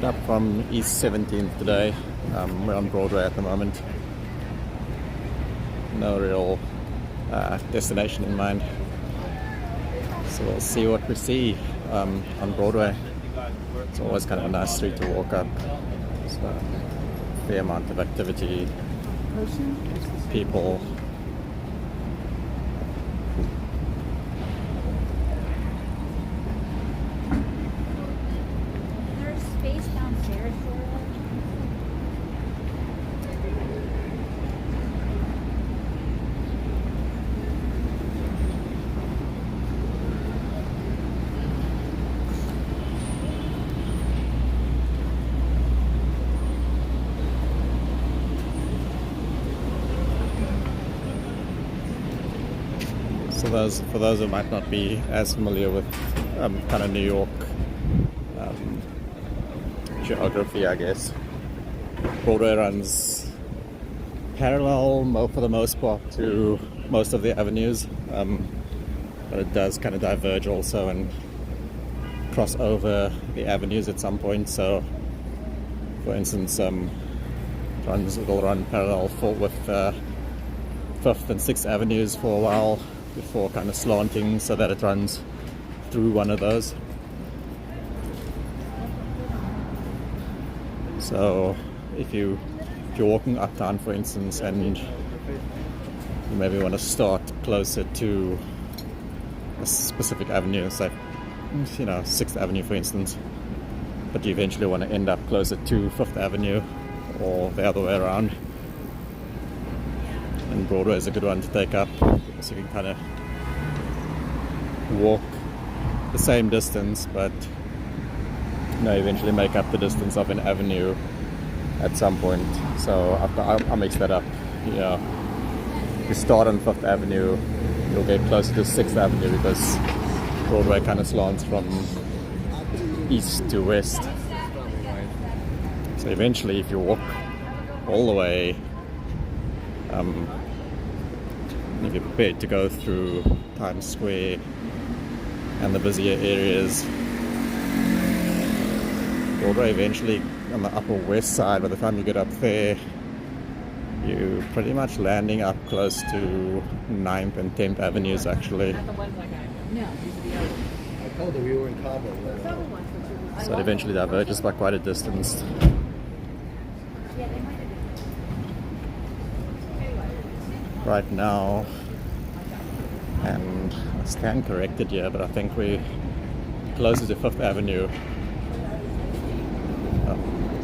Get up from East 17th today. We're on Broadway at the moment. No real destination in mind. So we'll see what we see on Broadway. It's always kind of a nice street to walk up. So, fair amount of activity, people. There's space downstairs for it. So for those who might not be as familiar with kind of New York geography, I guess, Broadway runs parallel for the most part to most of the avenues, but it does kind of diverge also and cross over the avenues at some point. So, for instance, will run parallel with 5th and 6th avenues for a while, before kind of slanting so that it runs through one of those. So if you're walking uptown, for instance, and you maybe want to start closer to a specific avenue, say 6th Avenue for instance, but you eventually want to end up closer to 5th Avenue or the other way around, and Broadway is a good one to take up, so you can kind of walk the same distance, but eventually make up the distance of an avenue at some point. So I'll mix that up. If you start on 5th Avenue, you'll get closer to 6th Avenue because Broadway kind of slants from east to west. So eventually, if you walk all the way, if you're prepared to go through Times Square and the busier areas, Broadway eventually on the upper west side, by the time you get up there, you're pretty much landing up close to 9th and 10th Avenues actually. I told her we were in Cabo. So it eventually diverges by quite a distance. Right now, and I stand corrected here, but I think we're closer to 5th Avenue,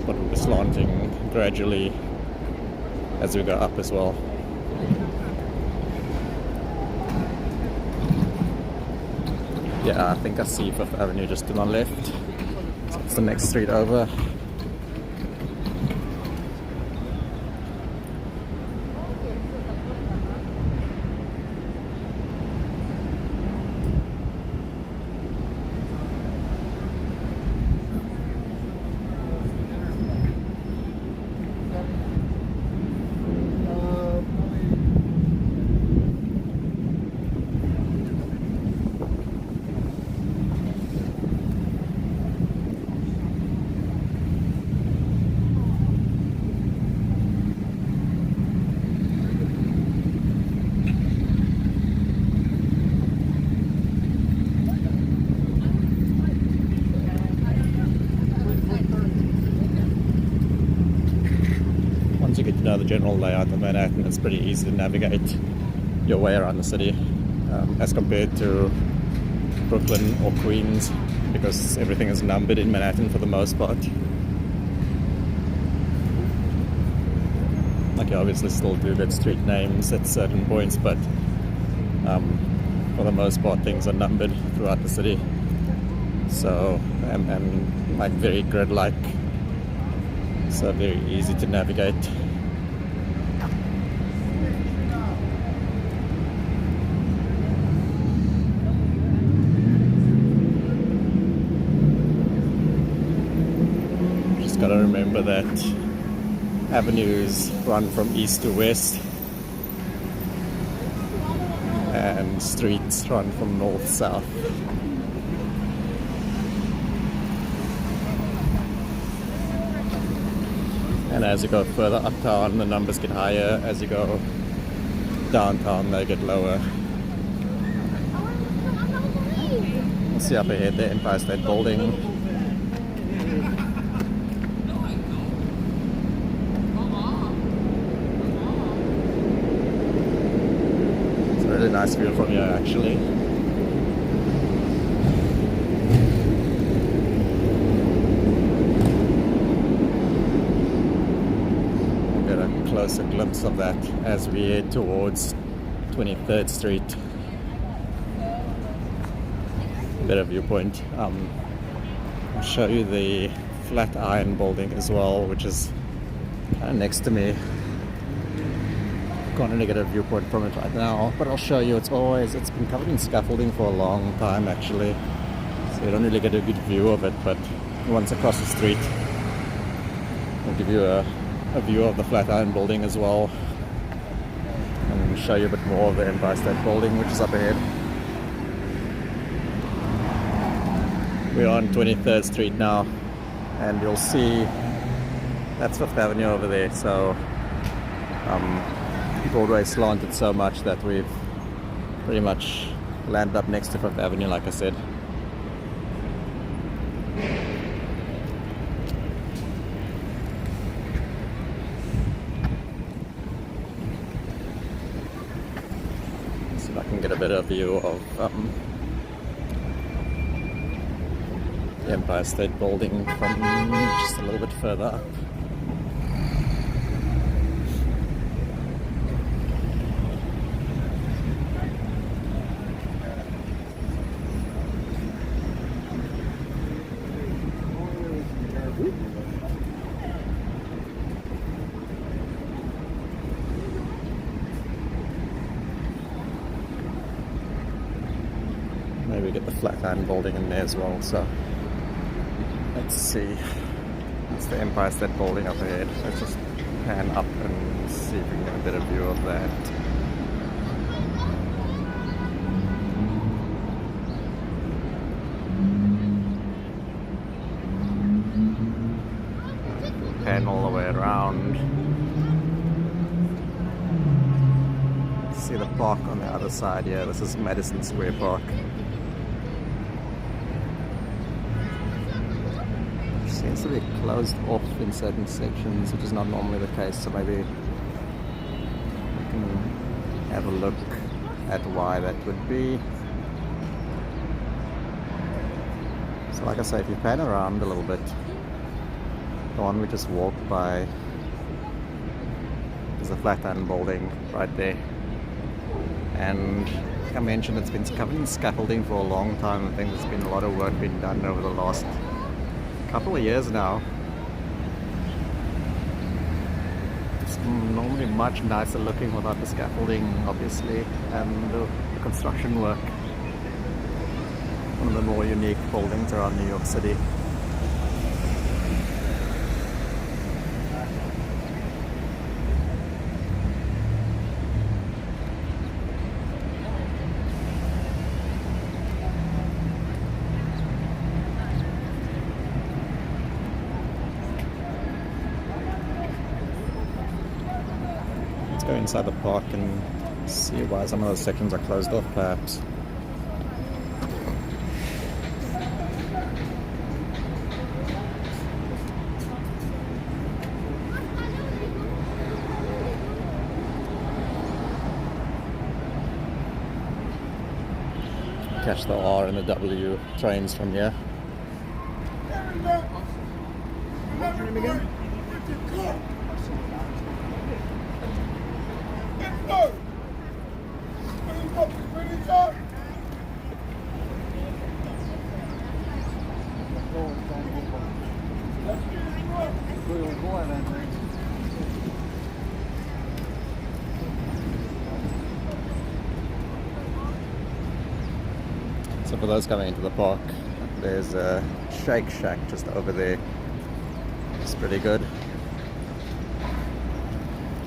but we're slanting gradually as we go up as well. Yeah, I think I see 5th Avenue just to my left. So it's the next street over. Once you get to know the general layout of Manhattan, it's pretty easy to navigate your way around the city as compared to Brooklyn or Queens, because everything is numbered in Manhattan for the most part. Like you obviously still do get street names at certain points, but for the most part things are numbered throughout the city. So, and like very grid-like, so very easy to navigate. Just gotta remember that avenues run from east to west and streets run from north-south. as you go further uptown, the numbers get higher. As you go downtown, they get lower. We'll see up ahead the Empire State Building. It's a really nice view from here, actually. Closer glimpse of that as we head towards 23rd Street. Better viewpoint. I'll show you the Flatiron Building as well, which is kind of next to me. Can't really get a viewpoint from it right now, but I'll show you. It's been covered in scaffolding for a long time actually, so you don't really get a good view of it, but once across the street I'll give you a view of the Flatiron Building as well, and show you a bit more of the Empire State Building, which is up ahead. We're on 23rd Street now, and you'll see that's Fifth Avenue over there. So Broadway slanted so much that we've pretty much landed up next to Fifth Avenue, like I said. I can get a better view of the Empire State Building from just a little bit further up. Maybe get the Flatiron Building in there as well. So let's see. That's the Empire State Building up ahead. Let's just pan up and see if we can get a better view of that. Pan all the way around. See the park on the other side here. This is Madison Square Park. Seems to be closed off in certain sections, which is not normally the case, so maybe we can have a look at why that would be. So like I say, if you pan around a little bit, the one we just walked by is the Flatiron Building right there. And like I mentioned, it's been covered in scaffolding for a long time. I think there's been a lot of work being done over the last couple of years now. It's normally much nicer looking without the scaffolding, obviously, and the construction work. One of the more unique buildings around New York City. Go inside the park and see why some of those sections are closed off, perhaps. Catch the R and the W trains from here. What's your name again? So for those coming into the park, there's a Shake Shack just over there. It's pretty good.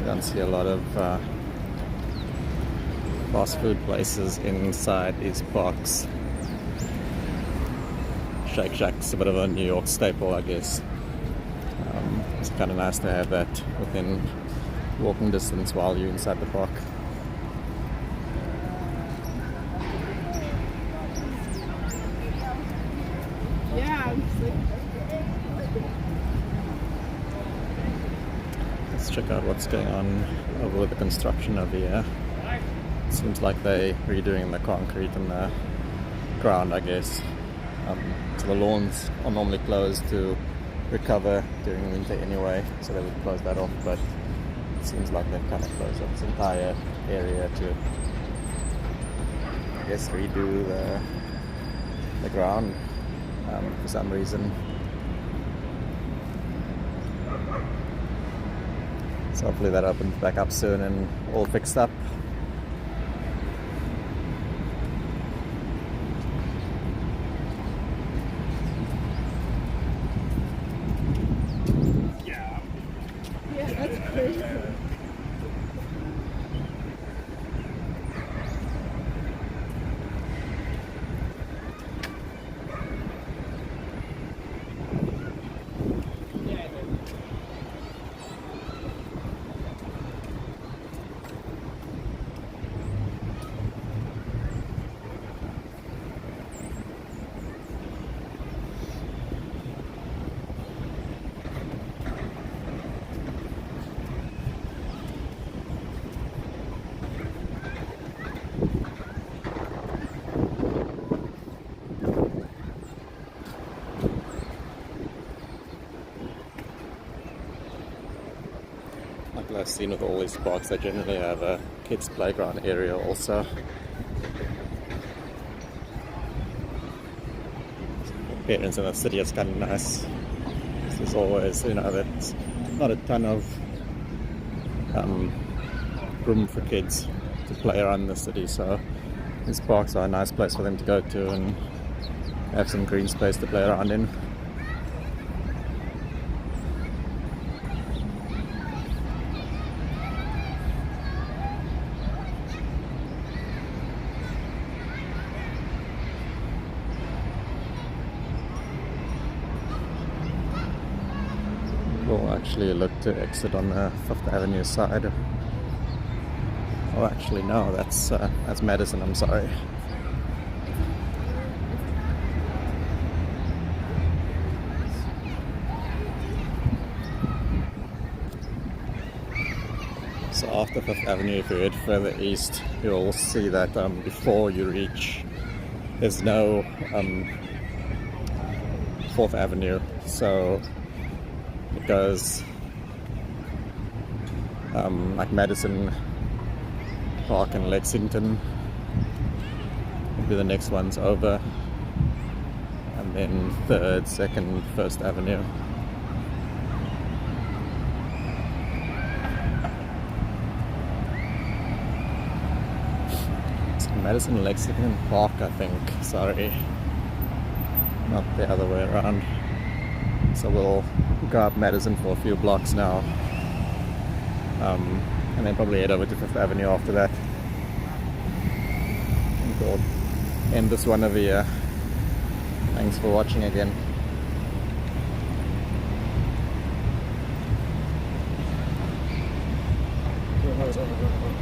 You don't see a lot of fast food places inside these parks. Shake Shack's a bit of a New York staple, I guess. It's kind of nice to have that within walking distance while you're inside the park. Yeah, Let's check out what's going on over with the construction over here. It seems like they're redoing the concrete and the ground, I guess. So the lawns are normally closed to recover during winter anyway, so they would close that off, but it seems like they've kind of closed off this entire area to, I guess, redo the ground for some reason. So hopefully that opens back up soon and all fixed up. yeah, that's crazy. Like I've seen with all these parks, they generally have a kids' playground area also. Parents in the city, it's kind of nice. There's always, there's not a ton of room for kids to play around the city, so these parks are a nice place for them to go to and have some green space to play around in. We'll actually look to exit on the 5th Avenue side. Oh, actually, no, that's Madison, I'm sorry. So after 5th Avenue, if you head further east, you'll see that before you reach, there's no 4th Avenue. So it goes like Madison Park and Lexington will be the next ones over, and then 3rd, 2nd, 1st Avenue. It's Madison Lexington Park, I think, sorry, not the other way around. So we'll go up Madison for a few blocks now, and then probably head over to 5th Avenue after that. And we'll end this one over here. Thanks for watching again. Go, go, go, go, go.